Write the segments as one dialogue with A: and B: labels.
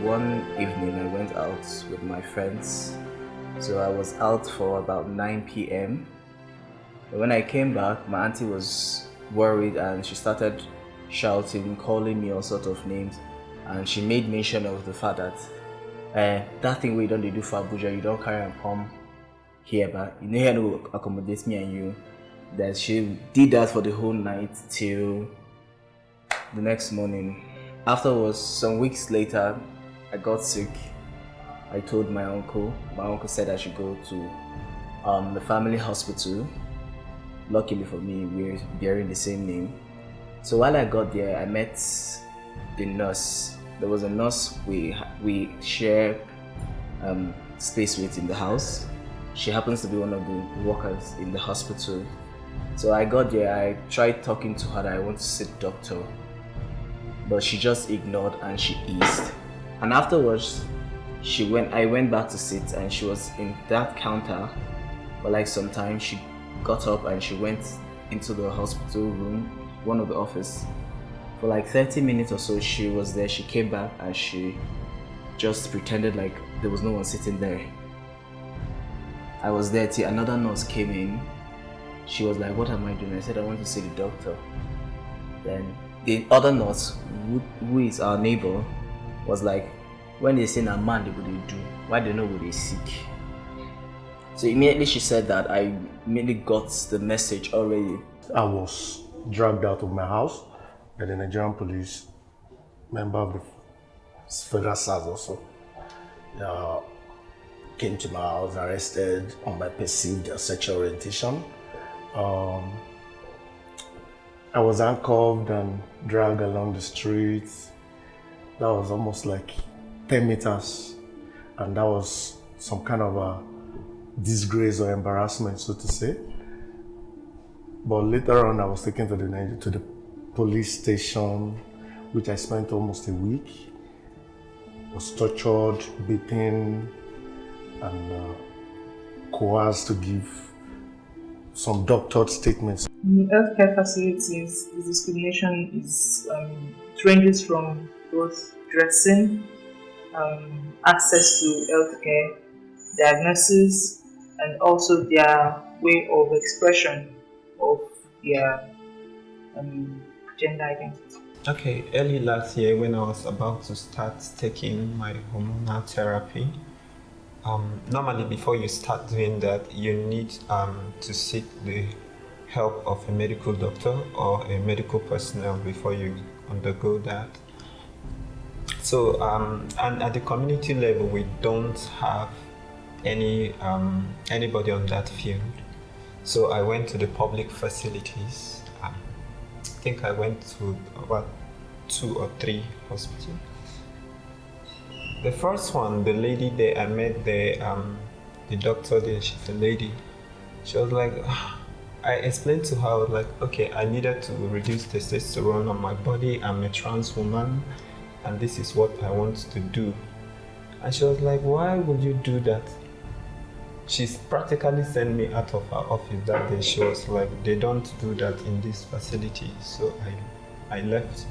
A: one evening I went out with my friends. So I was out for about 9 p.m. And when I came back, my auntie was worried and she started shouting, calling me all sorts of names. And she made mention of the fact that that thing we don't do for Abuja, you don't carry and come here, but you know here no accommodate me and you. That she did that for the whole night till the next morning. Afterwards, some weeks later, I got sick. I told my uncle. My uncle said I should go to the family hospital. Luckily for me, we're bearing the same name. So while I got there, I met the nurse. There was a nurse we share space with in the house. She happens to be one of the workers in the hospital. So I got there, I tried talking to her that I want to see the doctor, but she just ignored and she eased. And afterwards, I went back to sit and she was in that counter for like some time. She got up and she went into the hospital room, one of the office. For like 30 minutes or so, she was there. She came back and she just pretended like there was no one sitting there. I was there till another nurse came in. She was like, "What am I doing?" I said, "I want to see the doctor." Then the other nurse, who is our neighbor, was like, "When they say a man, they would do. Why they know what they seek?" So immediately she said that, I immediately got the message already.
B: I was dragged out of my house by the Nigerian police, member of the federal SARS also. Came to my house, arrested on my perceived sexual orientation. I was handcuffed and dragged along the streets. That was almost like 10 meters, and that was some kind of a disgrace or embarrassment, so to say. But later on, I was taken to the police station, which I spent almost a week. Was tortured, beaten, and coerced to give some doctored statements.
C: In healthcare facilities, the discrimination it ranges from both dressing, access to healthcare, diagnosis, and also their way of expression of their gender identity.
D: Okay, early last year when I was about to start taking my hormonal therapy, normally before you start doing that, you need to seek the help of a medical doctor or a medical personnel before you undergo that. So, and at the community level, we don't have anybody on that field. So I went to the public facilities. I think I went to about 2 or 3 hospitals. The first one, the lady there, I met the doctor there, she's a lady. She was like, I explained to her, like, okay, I needed to reduce testosterone on my body. I'm a trans woman, and this is what I want to do. And she was like, why would you do that? She's practically sent me out of her office that day. She was like, they don't do that in this facility. So I left.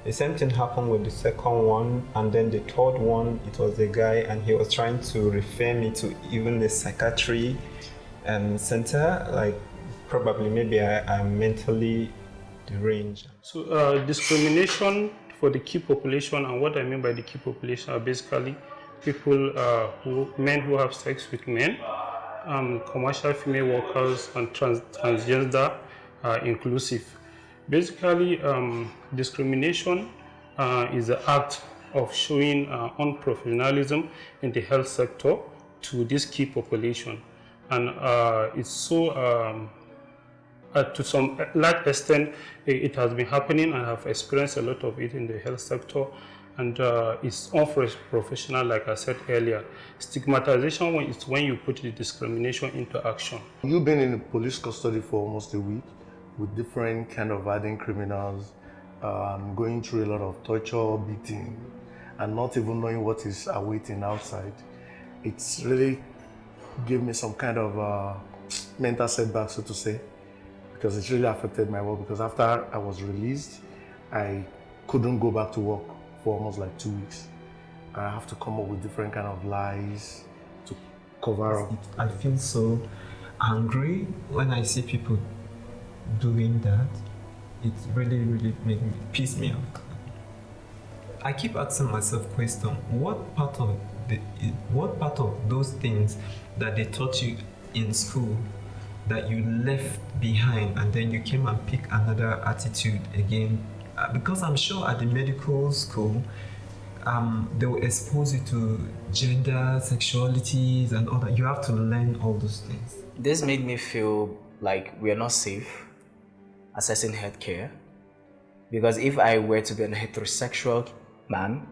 D: The same thing happened with the second one, and then the third one, it was a guy, and he was trying to refer me to even the psychiatry center, like probably maybe I'm mentally deranged.
E: So discrimination for the key population, and what I mean by the key population are basically people, men who have sex with men, commercial female workers, and transgender inclusive. Basically, discrimination is the act of showing unprofessionalism in the health sector to this key population. And it's so, to some large extent, it has been happening, and I've experienced a lot of it in the health sector. And it's unprofessional, like I said earlier. Stigmatization is when you put the discrimination into action.
B: You've been in police custody for almost a week with different kind of hardened criminals, going through a lot of torture, beating, and not even knowing what is awaiting outside. It's really gave me some kind of mental setback, so to say, because it really affected my work. Because after I was released, I couldn't go back to work for almost like 2 weeks. I have to come up with different kind of lies to cover up.
D: I feel so angry when I see people doing that. It really, really piss me off. I keep asking myself question: what part of those things that they taught you in school that you left behind, and then you came and picked another attitude again? Because I'm sure at the medical school, they will expose you to gender, sexualities, and all that. You have to learn all those things.
A: This made me feel like we are not safe accessing healthcare, because if I were to be a heterosexual man,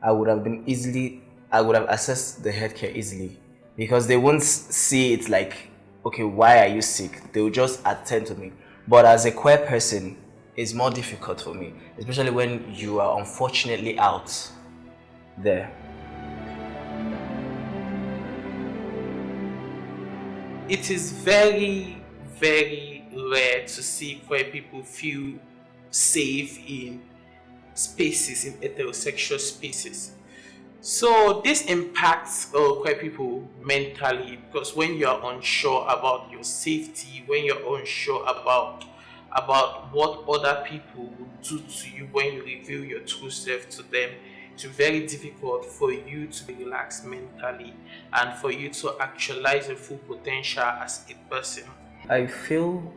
A: I would have accessed the healthcare easily, because they won't see it like, okay, why are you sick? They will just attend to me. But as a queer person, it's more difficult for me, especially when you are unfortunately out there.
F: It is very, very rare to see queer people feel safe in spaces, in heterosexual spaces. So this impacts queer people mentally, because when you are unsure about your safety, when you're unsure about what other people will do to you when you reveal your true self to them, it's very difficult for you to relax mentally and for you to actualize your full potential as a person.
A: I feel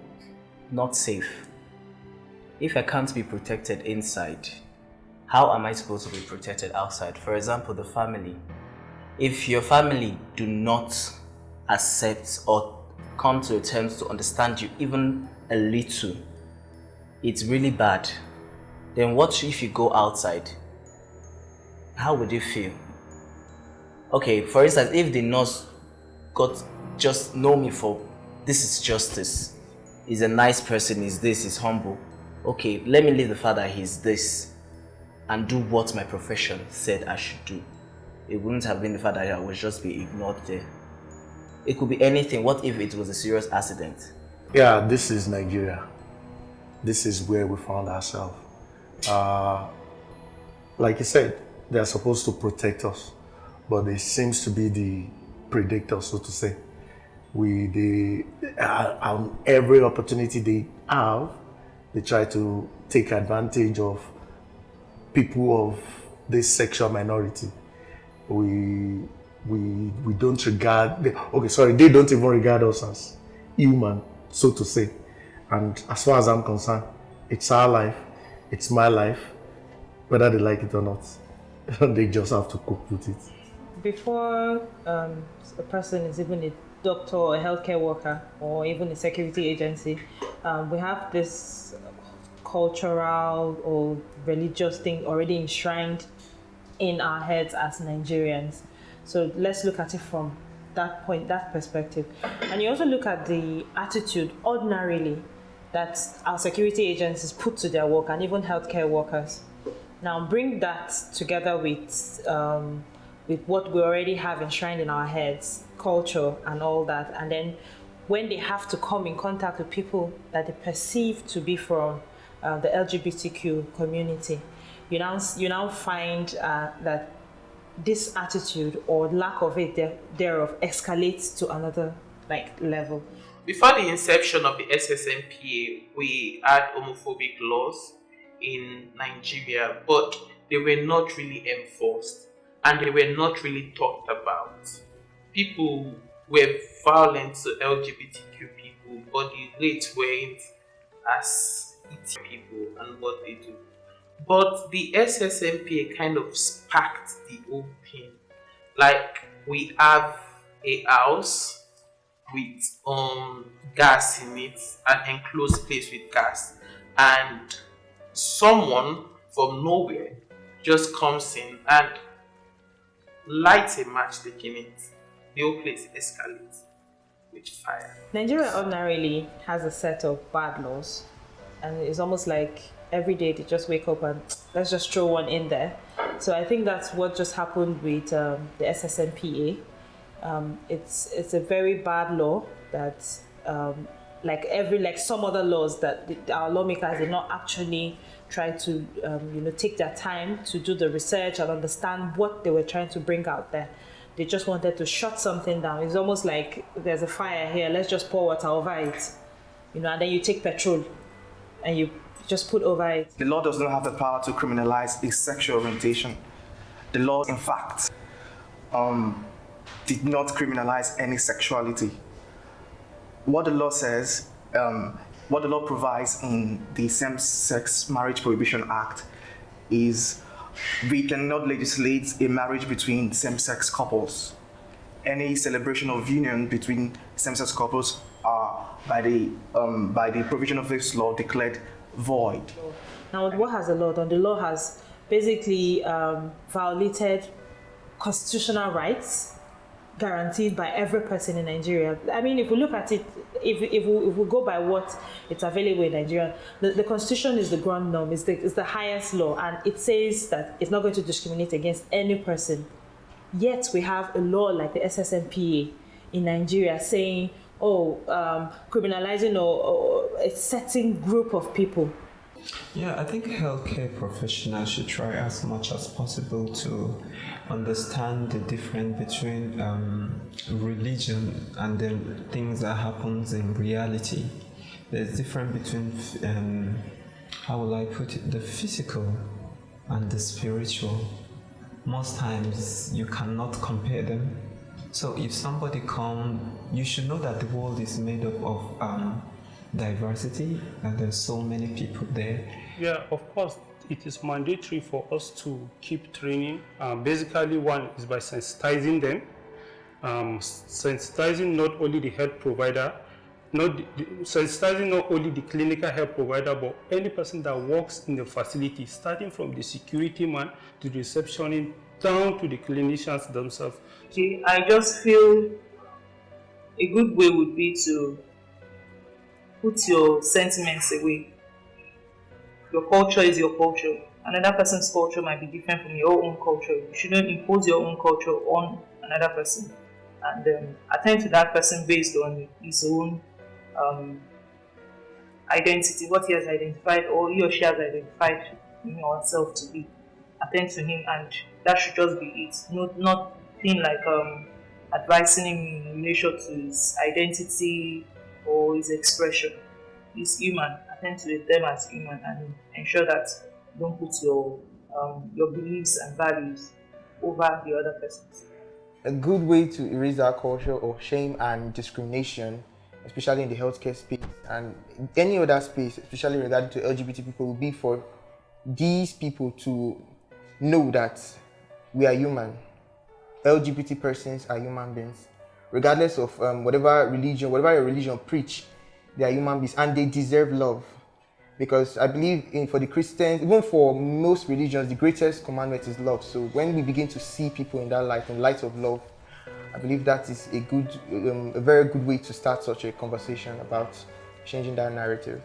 A: not safe. If I can't be protected inside, how am I supposed to be protected outside? For example, the family. If your family do not accept or come to terms to understand you even a little, it's really bad. Then what if you go outside? How would you feel? Okay, for instance, if the nurse just know me for this is justice, he's a nice person, he's this, he's humble. Okay, let me leave the fact that he's this and do what my profession said I should do. It wouldn't have been the fact that I would just be ignored there. It could be anything. What if it was a serious accident?
B: Yeah, this is Nigeria. This is where we found ourselves. Like you said, they are supposed to protect us, but they seems to be the predator, so to say. On every opportunity they have, they try to take advantage of people of this sexual minority. We don't regard, they don't even regard us as human, so to say. And as far as I'm concerned, it's our life, it's my life, whether they like it or not. They just have to cope with it.
G: Before a person is even a doctor or a healthcare worker or even a security agency, we have this cultural or religious thing already enshrined in our heads as Nigerians. So let's look at it from that point, that perspective. And you also look at the attitude ordinarily that our security agencies put to their work and even healthcare workers. Now bring that together with what we already have enshrined in our heads, culture and all that, and then when they have to come in contact with people that they perceive to be from the LGBTQ community, you now find that this attitude or lack of it thereof escalates to another level.
F: Before the inception of the SSNPA, we had homophobic laws in Nigeria, but they were not really enforced and they were not really talked about. People were violent to LGBTQ people, but the rates weren't as it people and what they do. But the SSNPA kind of sparked the whole thing. Like, we have a house with gas in it, an enclosed place with gas, and someone from nowhere just comes in and lights a match, taking it. The whole place escalates with fire.
G: Nigeria ordinarily has a set of bad laws, and it's almost like every day they just wake up and let's just throw one in there. So I think that's what just happened with the SSNPA. It's a very bad law that like some other laws that our lawmakers did not actually try to take their time to do the research and understand what they were trying to bring out there. They just wanted to shut something down. It's almost like there's a fire here, let's just pour water over it, and then you take petrol and you just put over it.
H: The law does not have the power to criminalize a sexual orientation. The law, in fact, did not criminalize any sexuality. What the law says, what the law provides in the Same-Sex Marriage Prohibition Act is we cannot legislate a marriage between same-sex couples. Any celebration of union between same-sex couples are, by the provision of this law, declared void.
G: Now, what has the law done? The law has basically violated constitutional rights guaranteed by every person in Nigeria. I mean, if we look at it, if we go by what it's available in Nigeria, the constitution is the ground norm, it's the highest law, and it says that it's not going to discriminate against any person. Yet we have a law like the SSMPA in Nigeria saying, criminalizing or a certain group of people.
D: Yeah, I think healthcare professionals should try as much as possible to understand the difference between religion and then things that happens in reality. There's difference between, how will I put it, the physical and the spiritual. Most times you cannot compare them. So if somebody comes, you should know that the world is made up of diversity, and there's so many people there.
E: Yeah, of course, it is mandatory for us to keep training. Basically, one is by sensitizing them, sensitizing not only the health provider, sensitizing not only the clinical health provider, but any person that works in the facility, starting from the security man to the receptionist, down to the clinicians themselves.
C: Okay, I just feel a good way would be to put your sentiments away. Your culture is your culture. Another person's culture might be different from your own culture. You shouldn't impose your own culture on another person, and attend to that person based on his own identity, what he has identified or he or she has identified him or herself to be. Attend to him, and that should just be it. Nothing like advising him in relation to his identity or his expression. He's human. Attend to them as human, and ensure that you don't put your beliefs and values over the other person's.
I: A good way to erase our culture of shame and discrimination, especially in the healthcare space and any other space, especially regarding to LGBT people, will be for these people to know that we are human. LGBT persons are human beings. Regardless of whatever your religion preach, they are human beings and they deserve love. Because I believe for the Christians, even for most religions, the greatest commandment is love. So when we begin to see people in that light, in light of love, I believe that is a very good way to start such a conversation about changing that narrative.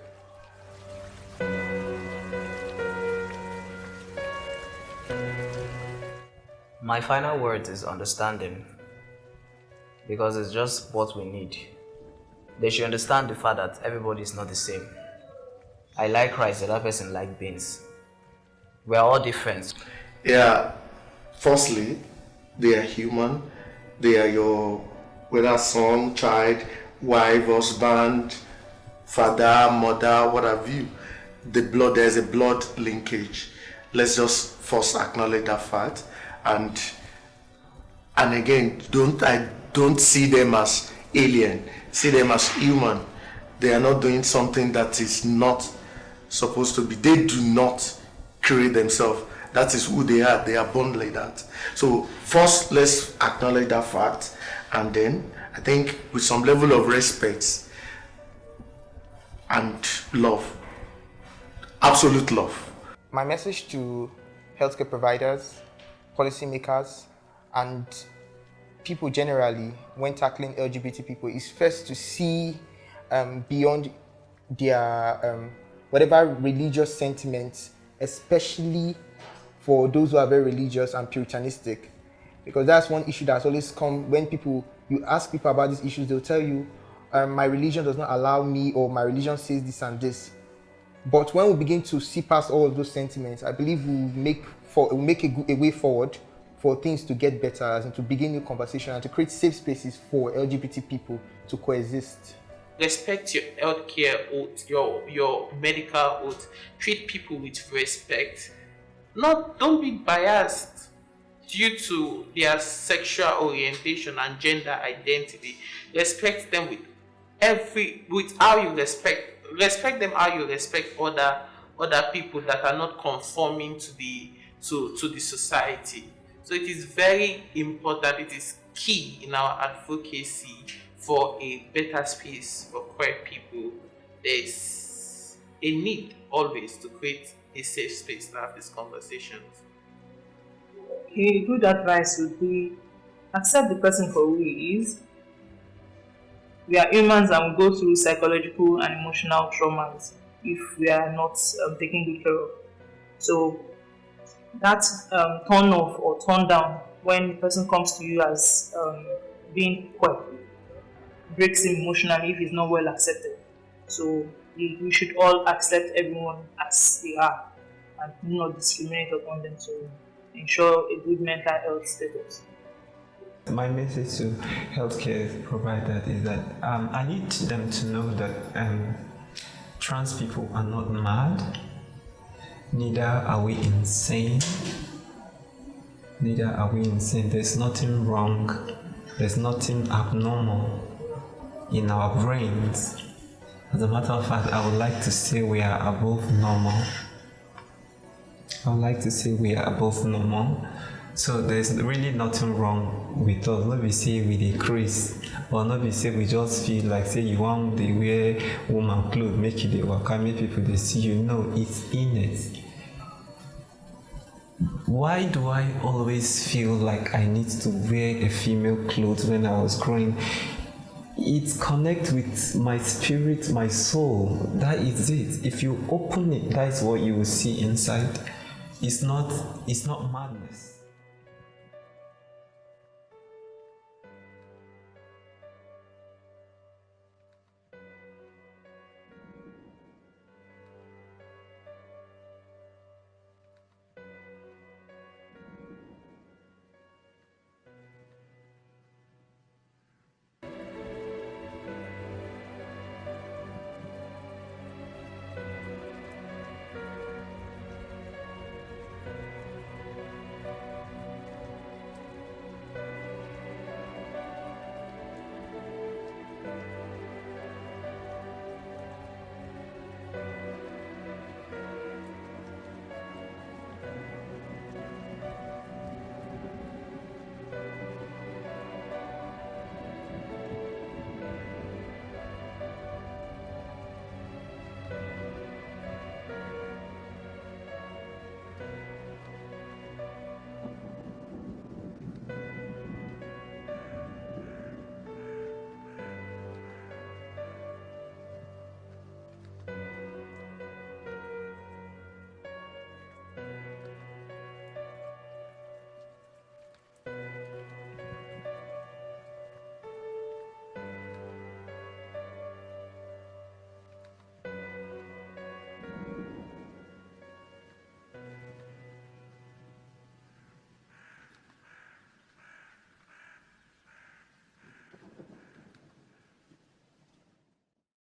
A: My final word is understanding, because it's just what we need. They should understand the fact that everybody is not the same. I like rice, the other person like beans. We are all different.
B: Yeah, firstly, they are human. They are your, whether son, child, wife, husband, father, mother, what have you. There's a blood linkage. Let's just first acknowledge that fact. And again, don't see them as alien. See them as human. They are not doing something that is not supposed to be. They do not create themselves. That is who they are. They are born like that. So first, let's acknowledge that fact, and then I think with some level of respect and love, absolute love.
I: My message to healthcare providers, policymakers, and people generally when tackling LGBT people is first to see beyond their whatever religious sentiments, especially for those who are very religious and puritanistic, because that's one issue that's always come when you ask people about these issues. They'll tell you, my religion does not allow me, or my religion says this and this. But when we begin to see past all of those sentiments, I believe we'll make a way forward for things to get better, as in to begin new conversation and to create safe spaces for LGBT people to coexist.
F: Respect your healthcare oath, your medical oath. Treat people with respect. Don't be biased due to their sexual orientation and gender identity. Respect them with how you respect them how you respect other people that are not conforming to the society. So it is very important, it is key in our advocacy for a better space for queer people. There's a need always to create a safe space to have these conversations.
C: A good advice would be accept the person for who he is. We are humans and we go through psychological and emotional traumas if we are not taken good care of. So that turn off or turn down when the person comes to you as being queer breaks him emotionally if he's not well accepted. So we should all accept everyone as they are and not discriminate upon them to ensure a good mental health status.
D: My message to healthcare providers is that I need them to know that trans people are not mad, neither are we insane. There's nothing wrong, there's nothing abnormal in our brains. As a matter of fact, I would like to say we are above normal. So there's really nothing wrong with us. Not be say we decrease, or not be say we just feel like say you want to wear woman clothes, make it work, make people they see you. No, it's innate. Why do I always feel like I need to wear a female clothes when I was growing? It connects with my spirit, my soul. That is it. If you open it, that is what you will see inside. It's not madness.